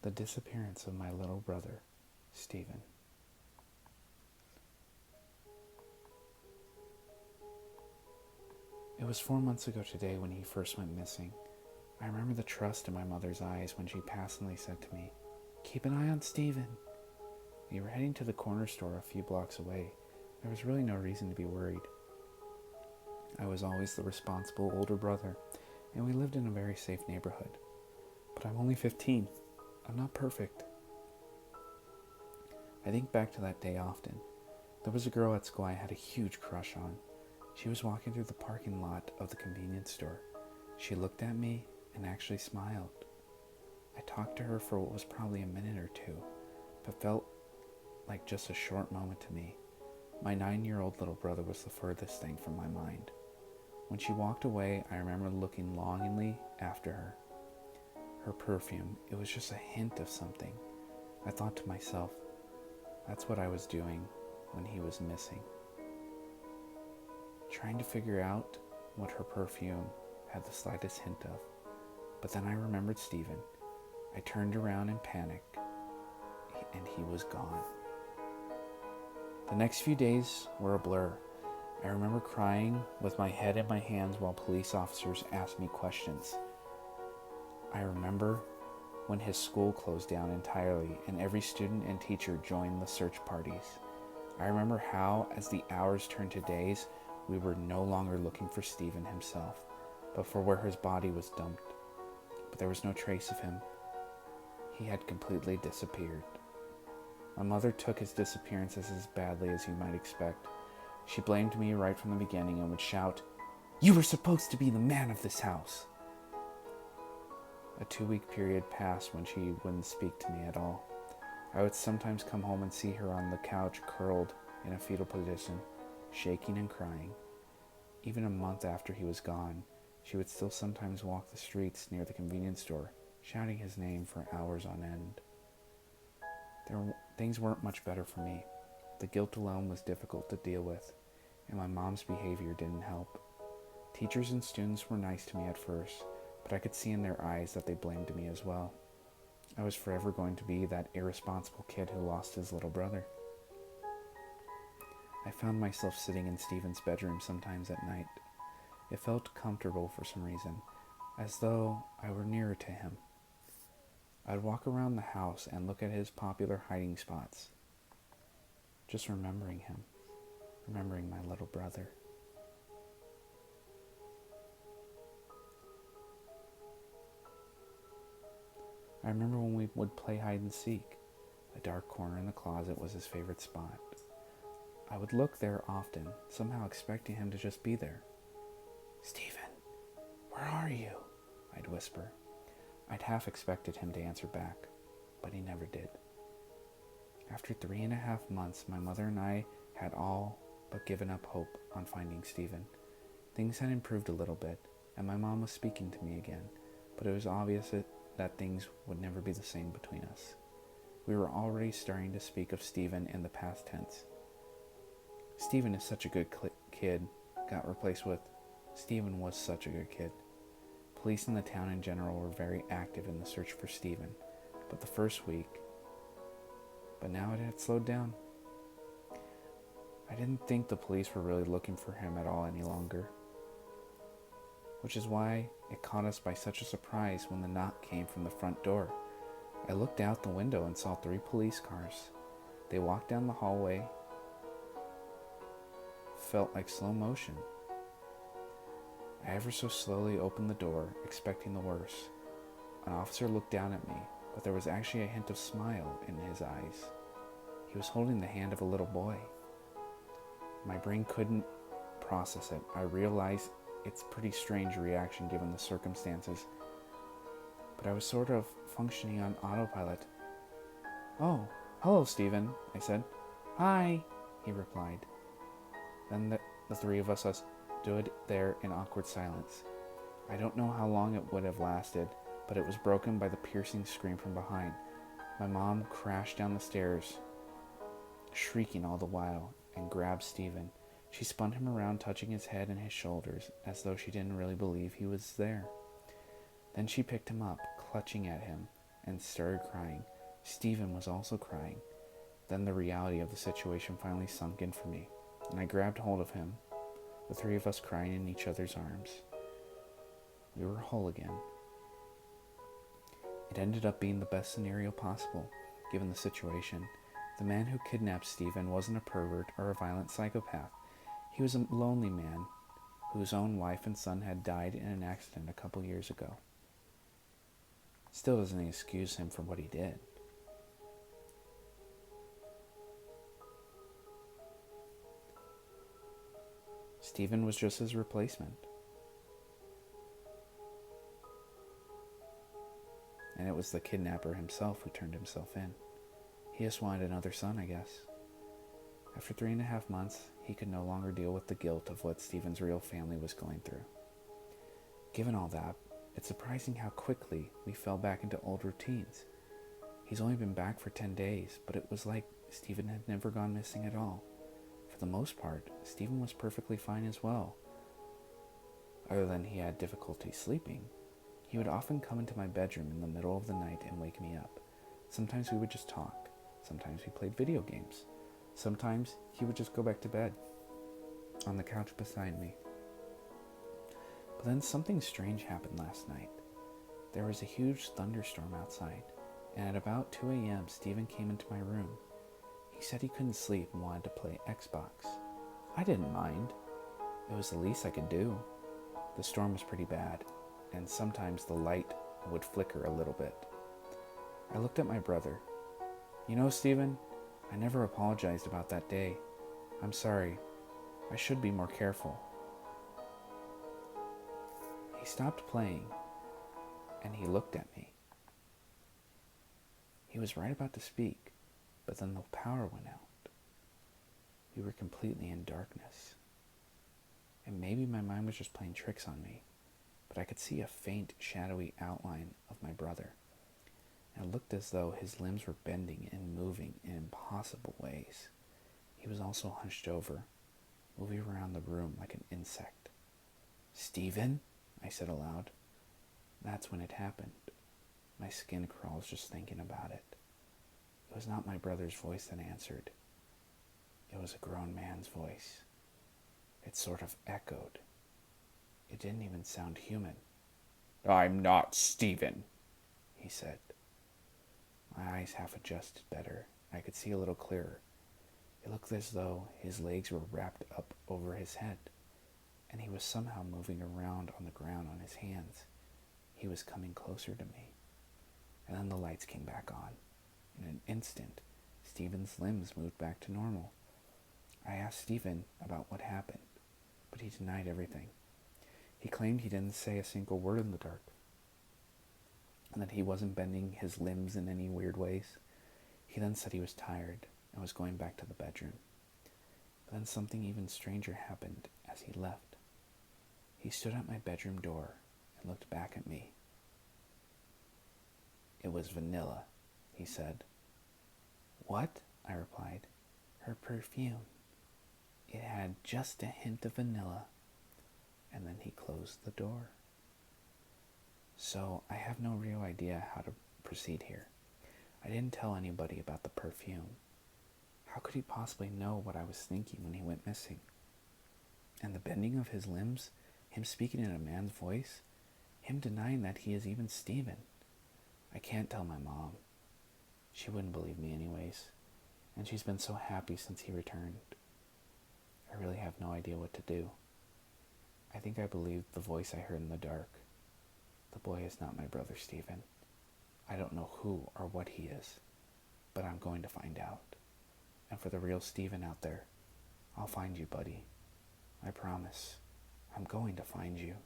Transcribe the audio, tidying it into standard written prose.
The disappearance of my little brother, Stephen. It was 4 months ago today when he first went missing. I remember the trust in my mother's eyes when she passingly said to me, "Keep an eye on Stephen." We were heading to the corner store a few blocks away. There was really no reason to be worried. I was always the responsible older brother, and we lived in a very safe neighborhood. But I'm only 15. I'm not perfect. I think back to that day often. There was a girl at school I had a huge crush on. She was walking through the parking lot of the convenience store. She looked at me and actually smiled. I talked to her for what was probably a minute or two, but felt like just a short moment to me. My 9-year-old little brother was the furthest thing from my mind. When she walked away, I remember looking longingly after her. Her perfume, it was just a hint of something. I thought to myself, that's what I was doing when he was missing. Trying to figure out what her perfume had the slightest hint of. But then I remembered Stephen. I turned around in panic, and he was gone. The next few days were a blur. I remember crying with my head in my hands while police officers asked me questions. I remember when his school closed down entirely and every student and teacher joined the search parties. I remember how, as the hours turned to days, we were no longer looking for Stephen himself, but for where his body was dumped. But there was no trace of him. He had completely disappeared. My mother took his disappearances as badly as you might expect. She blamed me right from the beginning and would shout, "You were supposed to be the man of this house." A 2-week period passed when she wouldn't speak to me at all. I would sometimes come home and see her on the couch curled in a fetal position, shaking and crying. Even a month after he was gone, she would still sometimes walk the streets near the convenience store, shouting his name for hours on end. Things weren't much better for me. The guilt alone was difficult to deal with, and my mom's behavior didn't help. Teachers and students were nice to me at first, but I could see in their eyes that they blamed me as well. I was forever going to be that irresponsible kid who lost his little brother. I found myself sitting in Stephen's bedroom sometimes at night. It felt comfortable for some reason, as though I were nearer to him. I'd walk around the house and look at his popular hiding spots, just remembering him, remembering my little brother. I remember when we would play hide and seek. A dark corner in the closet was his favorite spot. I would look there often, somehow expecting him to just be there. "Stephen, where are you?" I'd whisper. I'd half expected him to answer back, but he never did. After 3.5 months, my mother and I had all but given up hope on finding Stephen. Things had improved a little bit, and my mom was speaking to me again, but it was obvious that things would never be the same between us. We were already starting to speak of Stephen in the past tense. "Stephen is such a good kid," got replaced with, "Stephen was such a good kid." Police in the town in general were very active in the search for Stephen, but now it had slowed down. I didn't think the police were really looking for him at all any longer, which is why it caught us by such a surprise when the knock came from the front door. I looked out the window and saw 3 police cars. They walked down the hallway. Felt like slow motion. I ever so slowly opened the door, expecting the worst. An officer looked down at me, but there was actually a hint of smile in his eyes. He was holding the hand of a little boy. My brain couldn't process it. I realized it's a pretty strange reaction given the circumstances, but I was sort of functioning on autopilot. "Oh, hello, Stephen," I said. "Hi," he replied. Then the 3 of us stood there in awkward silence. I don't know how long it would have lasted, but it was broken by the piercing scream from behind. My mom crashed down the stairs, shrieking all the while, and grabbed Stephen. She spun him around, touching his head and his shoulders, as though she didn't really believe he was there. Then she picked him up, clutching at him, and started crying. Stephen was also crying. Then the reality of the situation finally sunk in for me, and I grabbed hold of him, the three of us crying in each other's arms. We were whole again. It ended up being the best scenario possible, given the situation. The man who kidnapped Stephen wasn't a pervert or a violent psychopath. He was a lonely man whose own wife and son had died in an accident a couple years ago. Still doesn't excuse him for what he did. Stephen was just his replacement. And it was the kidnapper himself who turned himself in. He just wanted another son, I guess. After 3.5 months, he could no longer deal with the guilt of what Stephen's real family was going through. Given all that, it's surprising how quickly we fell back into old routines. He's only been back for 10 days, but it was like Stephen had never gone missing at all. For the most part, Stephen was perfectly fine as well. Other than he had difficulty sleeping, he would often come into my bedroom in the middle of the night and wake me up. Sometimes we would just talk. Sometimes we played video games. Sometimes he would just go back to bed on the couch beside me. But then something strange happened last night. There was a huge thunderstorm outside, and at about 2 a.m. Stephen came into my room. He said he couldn't sleep and wanted to play Xbox. I didn't mind. It was the least I could do. The storm was pretty bad, and sometimes the light would flicker a little bit. I looked at my brother. You know, Stephen, I never apologized about that day. I'm sorry. I should be more careful. He stopped playing, and he looked at me. He was right about to speak, but then the power went out. We were completely in darkness. And maybe my mind was just playing tricks on me, but I could see a faint, shadowy outline of my brother. And it looked as though his limbs were bending and moving in impossible ways. He was also hunched over, moving around the room like an insect. "Stephen?" I said aloud. That's when it happened. My skin crawls just thinking about it. It was not my brother's voice that answered. It was a grown man's voice. It sort of echoed. It didn't even sound human. "I'm not Stephen," he said. My eyes half adjusted better. I could see a little clearer. It looked as though his legs were wrapped up over his head, and he was somehow moving around on the ground on his hands. He was coming closer to me. And then the lights came back on. In an instant, Stephen's limbs moved back to normal. I asked Stephen about what happened, but he denied everything. He claimed he didn't say a single word in the dark, and that he wasn't bending his limbs in any weird ways. He then said he was tired and was going back to the bedroom. But then something even stranger happened as he left. He stood at my bedroom door and looked back at me. "It was vanilla," he said. "What?" I replied. "Her perfume. It had just a hint of vanilla." And then he closed the door. So I have no real idea how to proceed here. I didn't tell anybody about the perfume. How could he possibly know what I was thinking when he went missing? And the bending of his limbs, him speaking in a man's voice, him denying that he is even Stephen. I can't tell my mom. She wouldn't believe me anyways, and she's been so happy since he returned. I really have no idea what to do. I think I believed the voice I heard in the dark. The boy is not my brother Stephen. I don't know who or what he is, but I'm going to find out. And for the real Stephen out there, I'll find you, buddy. I promise. I'm going to find you.